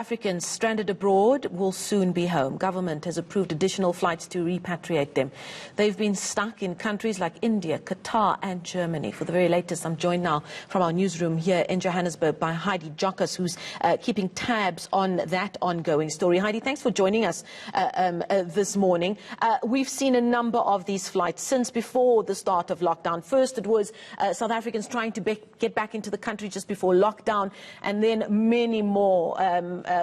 Africans stranded abroad will soon be home. Government has approved additional flights to repatriate them. They've been stuck in countries like India, Qatar and Germany. For the very latest, I'm joined now from our newsroom here in Johannesburg by Heidi Giokos, who's keeping tabs on that ongoing story. Heidi, thanks for joining us this morning. We've seen a number of these flights since before the start of lockdown. First, it was South Africans trying to get back into the country just before lockdown, and then many more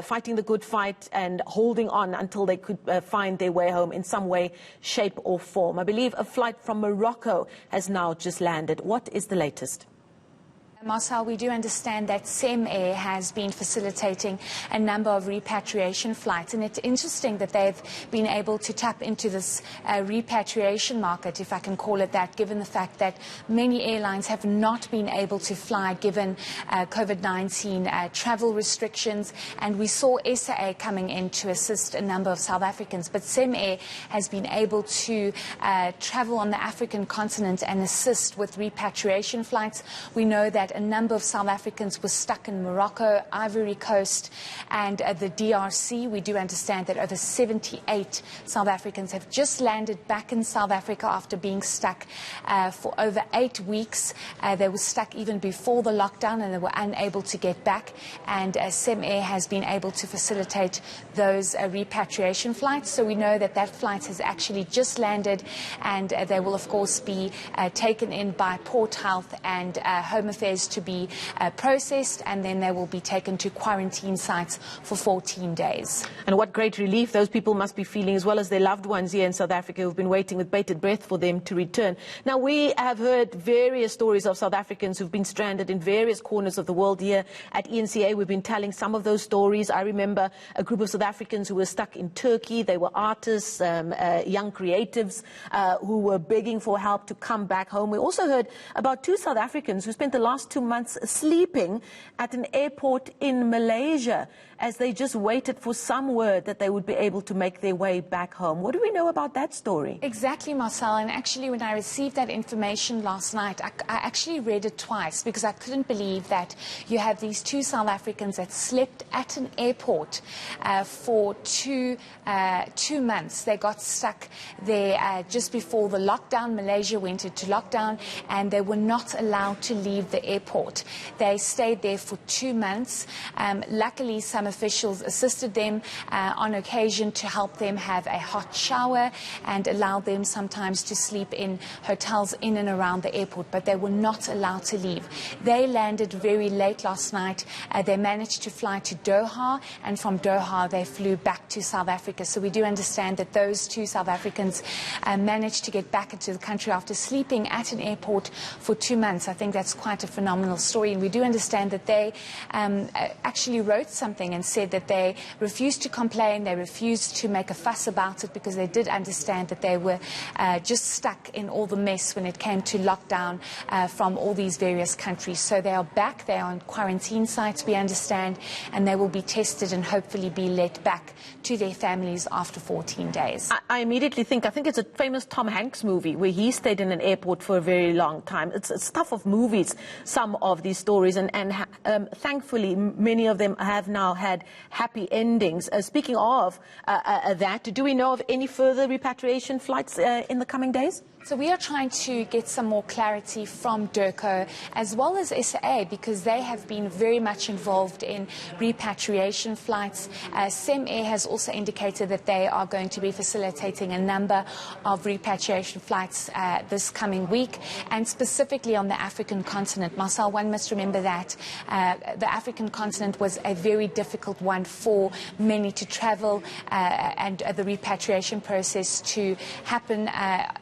fighting the good fight and holding on until they could find their way home in some way, shape or form. I believe a flight from Morocco has now just landed. What is the latest? Marcel, we do understand that eNCA has been facilitating a number of repatriation flights, and it's interesting that they've been able to tap into this repatriation market, if I can call it that, given the fact that many airlines have not been able to fly given COVID-19 travel restrictions, and we saw eNCA coming in to assist a number of South Africans, but eNCA has been able to travel on the African continent and assist with repatriation flights. We know that a number of South Africans were stuck in Morocco, Ivory Coast and the DRC. We do understand that over 78 South Africans have just landed back in South Africa after being stuck for over 8 weeks. They were stuck even before the lockdown and they were unable to get back, and eNCA has been able to facilitate those repatriation flights. So we know that that flight has actually just landed, and they will of course be taken in by Port Health and Home Affairs to be processed, and then they will be taken to quarantine sites for 14 days. And what great relief those people must be feeling, as well as their loved ones here in South Africa who've been waiting with bated breath for them to return. Now, we have heard various stories of South Africans who've been stranded in various corners of the world. Here at eNCA, we've been telling some of those stories. I remember a group of South Africans who were stuck in Turkey. They were artists, young creatives who were begging for help to come back home. We also heard about 2 South Africans who spent the last 2 months sleeping at an airport in Malaysia as they just waited for some word that they would be able to make their way back home. What do we know about that story? Exactly, Marcel. And actually, when I received that information last night, I actually read it twice because I couldn't believe that you have these 2 South Africans that slept at an airport for two months. They got stuck there just before the lockdown. Malaysia went into lockdown and they were not allowed to leave the airport. They stayed there for 2 months. Luckily, some officials assisted them on occasion to help them have a hot shower and allow them sometimes to sleep in hotels in and around the airport, but they were not allowed to leave. They landed very late last night. They managed to fly to Doha, and from Doha they flew back to South Africa. So we do understand that those 2 South Africans managed to get back into the country after sleeping at an airport for 2 months. I think that's quite a phenomenal story, and we do understand that they actually wrote something and said that they refused to complain, they refused to make a fuss about it, because they did understand that they were just stuck in all the mess when it came to lockdown from all these various countries. So they are back, they are on quarantine sites, we understand, and they will be tested and hopefully be let back to their families after 14 days. I immediately think it's a famous Tom Hanks movie where he stayed in an airport for a very long time. It's stuff of movies, some of these stories, and thankfully many of them have now had happy endings. Speaking of that, do we know of any further repatriation flights in the coming days? So we are trying to get some more clarity from DIRCO as well as SA, because they have been very much involved in repatriation flights. eNCA has also indicated that they are going to be facilitating a number of repatriation flights this coming week, and specifically on the African continent. Marcel, one must remember that the African continent was a very difficult one for many to travel and the repatriation process to happen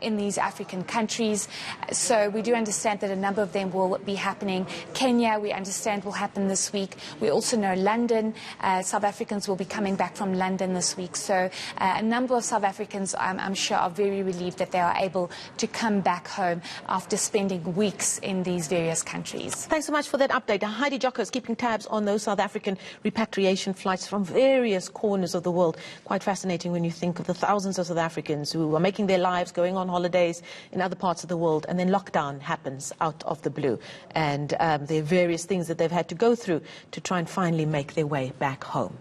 in these African countries. So we do understand that a number of them will be happening. Kenya, we understand, will happen this week. We also know London. South Africans will be coming back from London this week. So a number of South Africans, I'm sure, are very relieved that they are able to come back home after spending weeks in these various countries. Thanks so much for that update. Heidi Giokos keeping tabs on those South African repatriation flights from various corners of the world. Quite fascinating when you think of the thousands of South Africans who are making their lives, going on holidays in other parts of the world, and then lockdown happens out of the blue. And there are various things that they've had to go through to try and finally make their way back home.